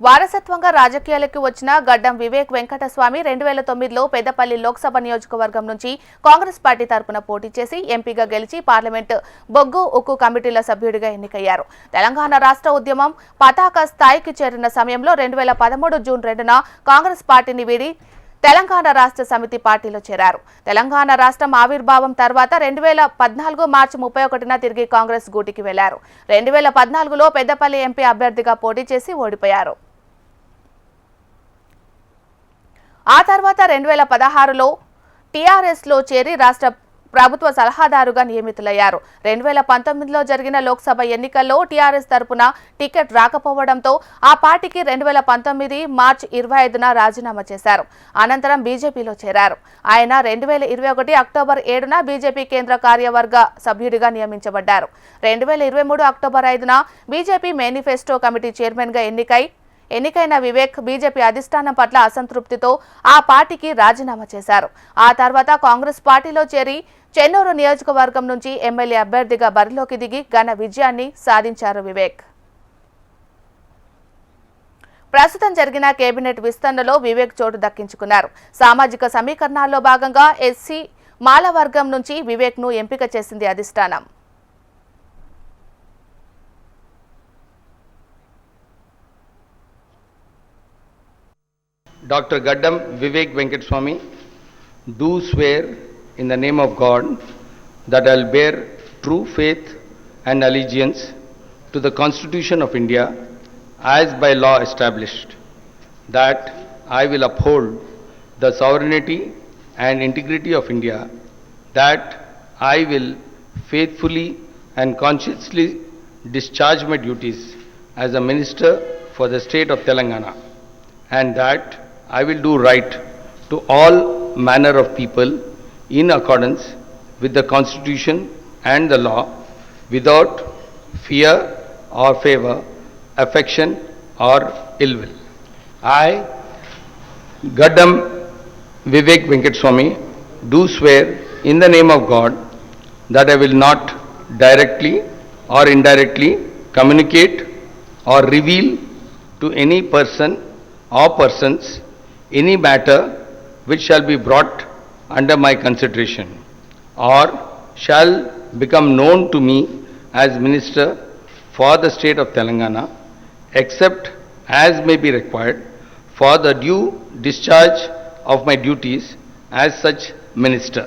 వారసత్వంగా రాజకీయాలకు వచ్చిన గడ్డం వివేక్ వెంకటస్వామి 2009లో పెద్దపల్లి లోక్సభ నియోజకవర్గం నుంచి కాంగ్రెస్ పార్టీ తరపున పోటీ చేసి ఎంపీగా గెలిచి పార్లమెంట్ బొగ్గు ఉక్కు కమిటీల సభ్యుడిగా ఎన్నికయ్యారు. తెలంగాణ రాష్ట్ర ఉద్యమం పతాక స్థాయికి చేరిన సమయంలో 2013 జూన్ 2న కాంగ్రెస్ పార్టీని వీడి తెలంగాణ రాష్ట్ర సమితి పార్టీలో చేరారు. తెలంగాణ రాష్ట్రం ఆవిర్భావం తర్వాత 2014 మార్చి 31న తిరిగి కాంగ్రెస్ గూటికి వెళ్లారు. 2014లో పెద్దపల్లి ఎంపీ అభ్యర్థిగా పోటీ చేసి ఓడిపోయారు. ఆ తర్వాత 2016లో టీఆర్ఎస్లో చేరి రాష్ట్ర ప్రభుత్వ సలహాదారుగా నియమితులయ్యారు. 2019లో జరిగిన లోక్సభ ఎన్నికల్లో టీఆర్ఎస్ తరపున టికెట్ రాకపోవడంతో ఆ పార్టీకి 2019 మార్చి 25న రాజీనామా చేశారు. అనంతరం బీజేపీలో చేరారు. ఆయన 2021 అక్టోబర్ 7న బీజేపీ కేంద్ర కార్యవర్గ సభ్యుడిగా నియమించబడ్డారు. 2023 అక్టోబర్ 5న బీజేపీ మేనిఫెస్టో కమిటీ చైర్మన్గా ఎన్నికైన వివేక్ బీజేపీ అధిష్టానం పట్ల అసంతృప్తితో ఆ పార్టీకి రాజీనామా చేశారు. ఆ తర్వాత కాంగ్రెస్ పార్టీలో చేరి చెన్నూరు నియోజకవర్గం నుంచి ఎమ్మెల్యే అభ్యర్థిగా బరిలోకి దిగి ఘన విజయాన్ని సాధించారు వివేక్. ప్రస్తుతం జరిగిన కేబినెట్ విస్తరణలో వివేక్ చోటు దక్కించుకున్నారు. సామాజిక సమీకరణాల్లో భాగంగా ఎస్సీ మాల వర్గం నుంచి వివేక్ ను ఎంపిక చేసింది అధిష్టానం. Dr. Gaddam Vivek Venkateswamy do swear in the name of God that I will bear true faith and allegiance to the Constitution of India as by law established, that I will uphold the sovereignty and integrity of India, that I will faithfully and conscientiously discharge my duties as a minister for the state of Telangana, and that I will do right to all manner of people in accordance with the Constitution and the law, without fear or favor, affection or ill will. I, Gaddam Vivek Venkateswamy, do swear in the name of God that I will not directly or indirectly communicate or reveal to any person or persons any matter which shall be brought under my consideration or shall become known to me as Minister for the state of Telangana, except as may be required for the due discharge of my duties as such Minister.